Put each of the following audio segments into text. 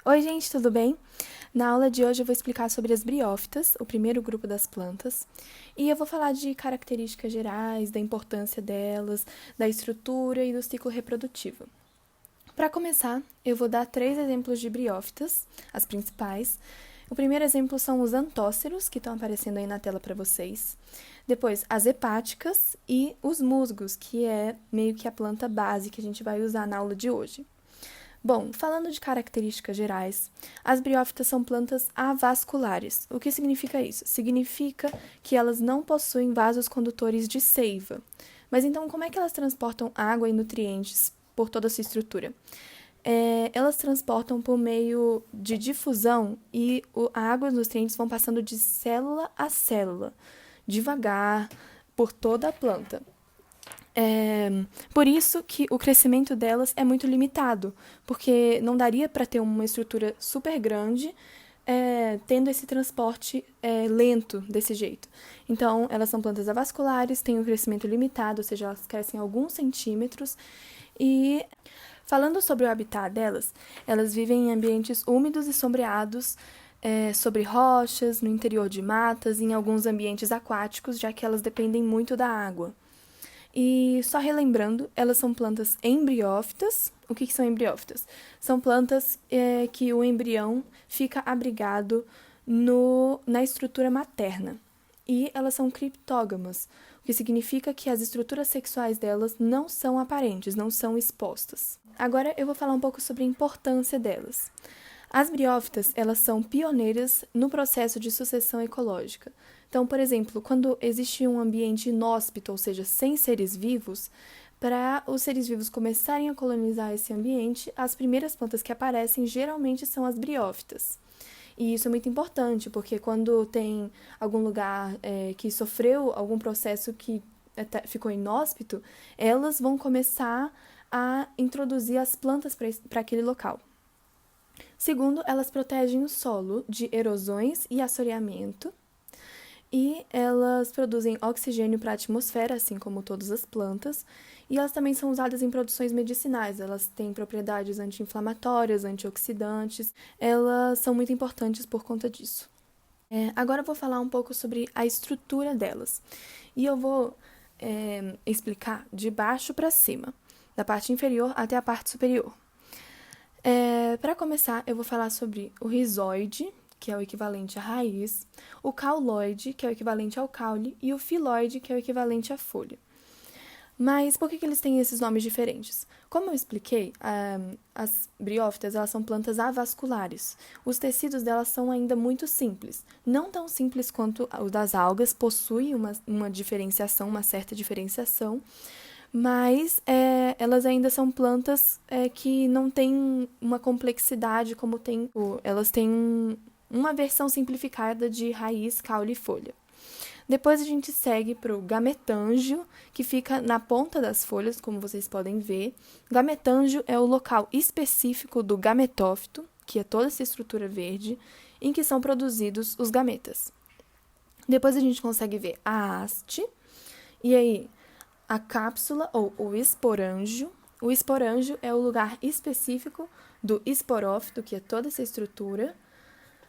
Oi, gente, tudo bem? Na aula de hoje eu vou explicar sobre as briófitas, o primeiro grupo das plantas, e eu vou falar de características gerais, da importância delas, da estrutura e do ciclo reprodutivo. Para começar, eu vou dar 3 exemplos de briófitas, as principais. O primeiro exemplo são os antóceros, que estão aparecendo aí na tela para vocês. Depois, as hepáticas e os musgos, que é meio que a planta base que a gente vai usar na aula de hoje. Bom, falando de características gerais, as briófitas são plantas avasculares. O que significa isso? Significa que elas não possuem vasos condutores de seiva. Mas então, como é que elas transportam água e nutrientes por toda a sua estrutura? Elas transportam por meio de difusão e a água e os nutrientes vão passando de célula a célula, devagar, por toda a planta. Por isso que o crescimento delas é muito limitado, porque não daria para ter uma estrutura super grande tendo esse transporte lento desse jeito. Então, elas são plantas avasculares, têm um crescimento limitado, ou seja, elas crescem alguns centímetros. E falando sobre o habitat delas, elas vivem em ambientes úmidos e sombreados, sobre rochas, no interior de matas e em alguns ambientes aquáticos, já que elas dependem muito da água. E só relembrando, elas são plantas embriófitas. O que são embriófitas? São plantas que o embrião fica abrigado na estrutura materna. E elas são criptógamas, o que significa que as estruturas sexuais delas não são aparentes, não são expostas. Agora eu vou falar um pouco sobre a importância delas. As briófitas, elas são pioneiras no processo de sucessão ecológica. Então, por exemplo, quando existe um ambiente inóspito, ou seja, sem seres vivos, para os seres vivos começarem a colonizar esse ambiente, as primeiras plantas que aparecem geralmente são as briófitas. E isso é muito importante, porque quando tem algum lugar que sofreu algum processo que ficou inóspito, elas vão começar a introduzir as plantas para aquele local. Segundo, elas protegem o solo de erosões e assoreamento. E elas produzem oxigênio para a atmosfera, assim como todas as plantas. E elas também são usadas em produções medicinais. Elas têm propriedades anti-inflamatórias, antioxidantes. Elas são muito importantes por conta disso. Agora eu vou falar um pouco sobre a estrutura delas. E eu vou explicar de baixo para cima, da parte inferior até a parte superior. Para começar, eu vou falar sobre o rizóide, que é o equivalente à raiz, o cauloide, que é o equivalente ao caule, e o filóide, que é o equivalente à folha. Mas por que eles têm esses nomes diferentes? Como eu expliquei, as briófitas elas são plantas avasculares. Os tecidos delas são ainda muito simples. Não tão simples quanto os das algas, possuem uma diferenciação, uma certa diferenciação, mas elas ainda são plantas que não têm uma complexidade como tem. Elas têm uma versão simplificada de raiz, caule e folha. Depois a gente segue para o gametângio, que fica na ponta das folhas, como vocês podem ver. Gametângio é o local específico do gametófito, que é toda essa estrutura verde, em que são produzidos os gametas. Depois a gente consegue ver a haste, e aí a cápsula ou o esporângio. O esporângio é o lugar específico do esporófito, que é toda essa estrutura,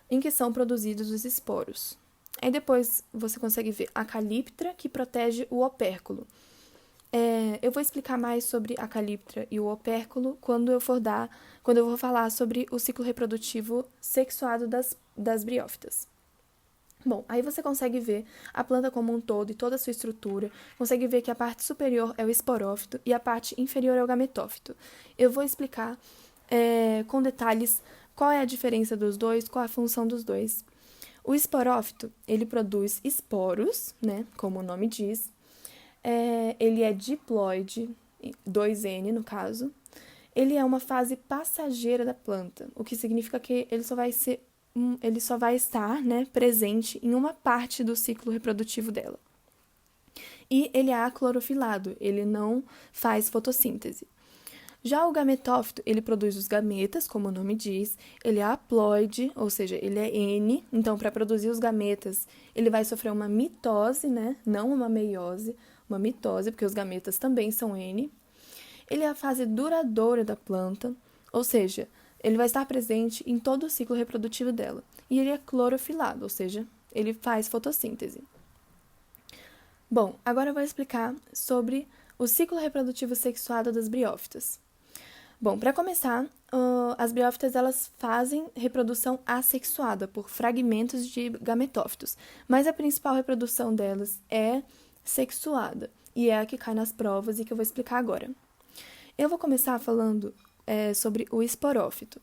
em que são produzidos os esporos. Aí depois você consegue ver a calíptra, que protege o opérculo. Eu vou explicar mais sobre a calíptra e o opérculo quando eu for falar sobre o ciclo reprodutivo sexuado das briófitas. Bom, aí você consegue ver a planta como um todo e toda a sua estrutura, consegue ver que a parte superior é o esporófito e a parte inferior é o gametófito. Eu vou explicar com detalhes qual é a diferença dos dois, qual a função dos dois. O esporófito, ele produz esporos, né, como o nome diz. Ele é diploide, 2N no caso. Ele é uma fase passageira da planta, o que significa que ele só vai estar, né, presente em uma parte do ciclo reprodutivo dela. E ele é aclorofilado, ele não faz fotossíntese. Já o gametófito, ele produz os gametas, como o nome diz, ele é haploide, ou seja, ele é N, então para produzir os gametas, ele vai sofrer uma mitose, né, não uma meiose, uma mitose, porque os gametas também são N. Ele é a fase duradoura da planta, ou seja, ele vai estar presente em todo o ciclo reprodutivo dela. E ele é clorofilado, ou seja, ele faz fotossíntese. Bom, agora eu vou explicar sobre o ciclo reprodutivo sexuado das briófitas. Bom, para começar, as briófitas elas fazem reprodução assexuada por fragmentos de gametófitos, mas a principal reprodução delas é sexuada, e é a que cai nas provas e que eu vou explicar agora. Eu vou começar falando sobre o esporófito.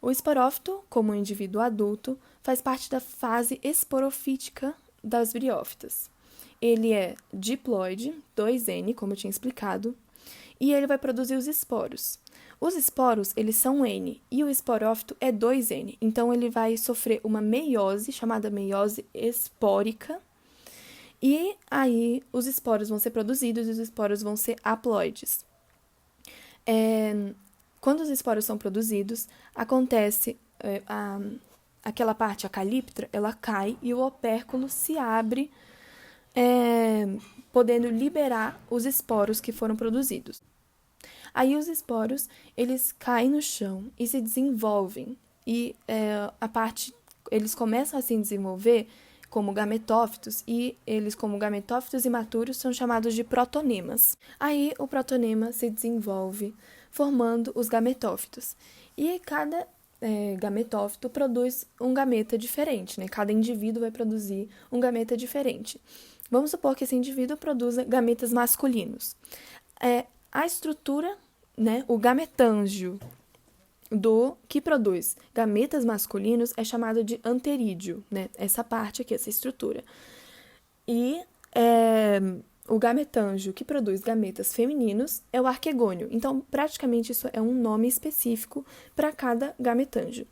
O esporófito, como um indivíduo adulto, faz parte da fase esporofítica das briófitas. Ele é diploide, 2N, como eu tinha explicado, e ele vai produzir os esporos. Os esporos, eles são N, e o esporófito é 2N, então ele vai sofrer uma meiose, chamada meiose espórica, e aí os esporos vão ser produzidos e os esporos vão ser haploides. Quando os esporos são produzidos, acontece aquela parte, a calíptra, ela cai e o opérculo se abre, podendo liberar os esporos que foram produzidos. Aí os esporos, eles caem no chão e se desenvolvem. E eles começam a se desenvolver como gametófitos, e eles, como gametófitos imaturos, são chamados de protonemas. Aí o protonema se desenvolve, formando os gametófitos. E cada gametófito produz um gameta diferente, né? Cada indivíduo vai produzir um gameta diferente. Vamos supor que esse indivíduo produza gametas masculinos. A estrutura, né, o gametângio que produz gametas masculinos é chamado de anterídeo, né? Essa parte aqui, essa estrutura. E o gametângio que produz gametas femininos é o arquegônio. Então, praticamente, isso é um nome específico para cada gametângio.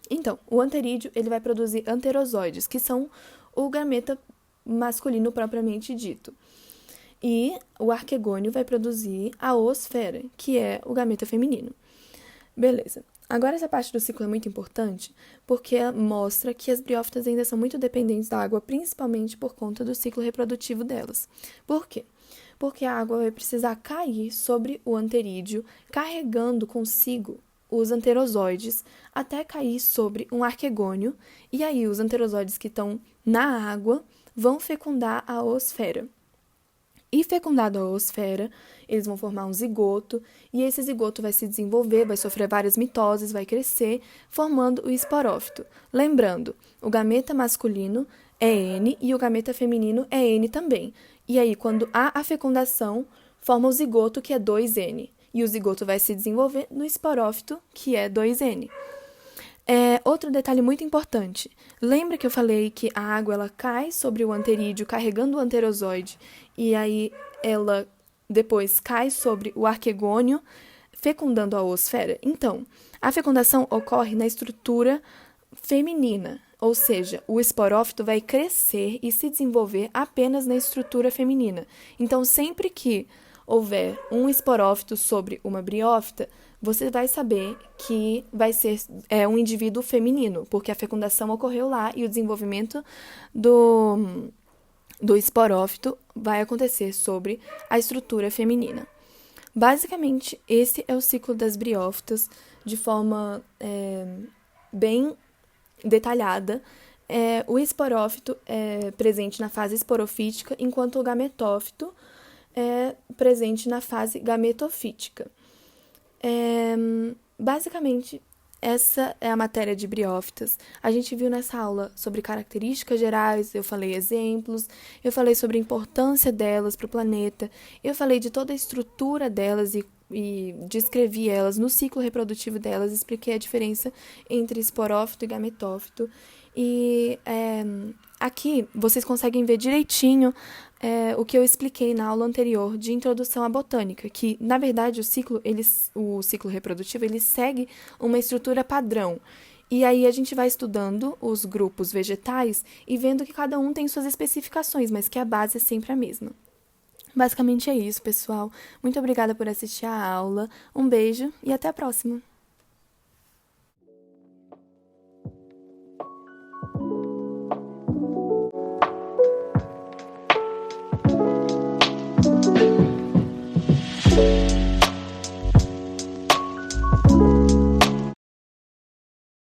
Então, o anterídeo ele vai produzir anterozoides, que são o gameta masculino propriamente dito. E o arquegônio vai produzir a oosfera, que é o gameta feminino. Beleza. Agora, essa parte do ciclo é muito importante porque mostra que as briófitas ainda são muito dependentes da água, principalmente por conta do ciclo reprodutivo delas. Por quê? Porque a água vai precisar cair sobre o anterídeo, carregando consigo os anterozoides, até cair sobre um arquegônio, e aí os anterozoides que estão na água vão fecundar a oosfera. E fecundado a oosfera, eles vão formar um zigoto, e esse zigoto vai se desenvolver, vai sofrer várias mitoses, vai crescer, formando o esporófito. Lembrando, o gameta masculino é N e o gameta feminino é N também. E aí, quando há a fecundação, forma o zigoto, que é 2N. E o zigoto vai se desenvolver no esporófito, que é 2N. Outro detalhe muito importante. Lembra que eu falei que a água ela cai sobre o anterídeo, carregando o anterozoide, e aí ela depois cai sobre o arquegônio, fecundando a oosfera? Então, a fecundação ocorre na estrutura feminina, ou seja, o esporófito vai crescer e se desenvolver apenas na estrutura feminina. Então, sempre que houver um esporófito sobre uma briófita, você vai saber que vai ser um indivíduo feminino, porque a fecundação ocorreu lá e o desenvolvimento do esporófito vai acontecer sobre a estrutura feminina. Basicamente, esse é o ciclo das briófitas de forma bem detalhada. O esporófito é presente na fase esporofítica, enquanto o gametófito é presente na fase gametofítica. Basicamente, essa é a matéria de briófitas. A gente viu nessa aula sobre características gerais, eu falei exemplos, eu falei sobre a importância delas para o planeta, eu falei de toda a estrutura delas e descrevi elas no ciclo reprodutivo delas, expliquei a diferença entre esporófito e gametófito. E aqui vocês conseguem ver direitinho o que eu expliquei na aula anterior de introdução à botânica, que, na verdade, o ciclo reprodutivo ele segue uma estrutura padrão. E aí a gente vai estudando os grupos vegetais e vendo que cada um tem suas especificações, mas que a base é sempre a mesma. Basicamente é isso, pessoal. Muito obrigada por assistir a aula. Um beijo e até a próxima!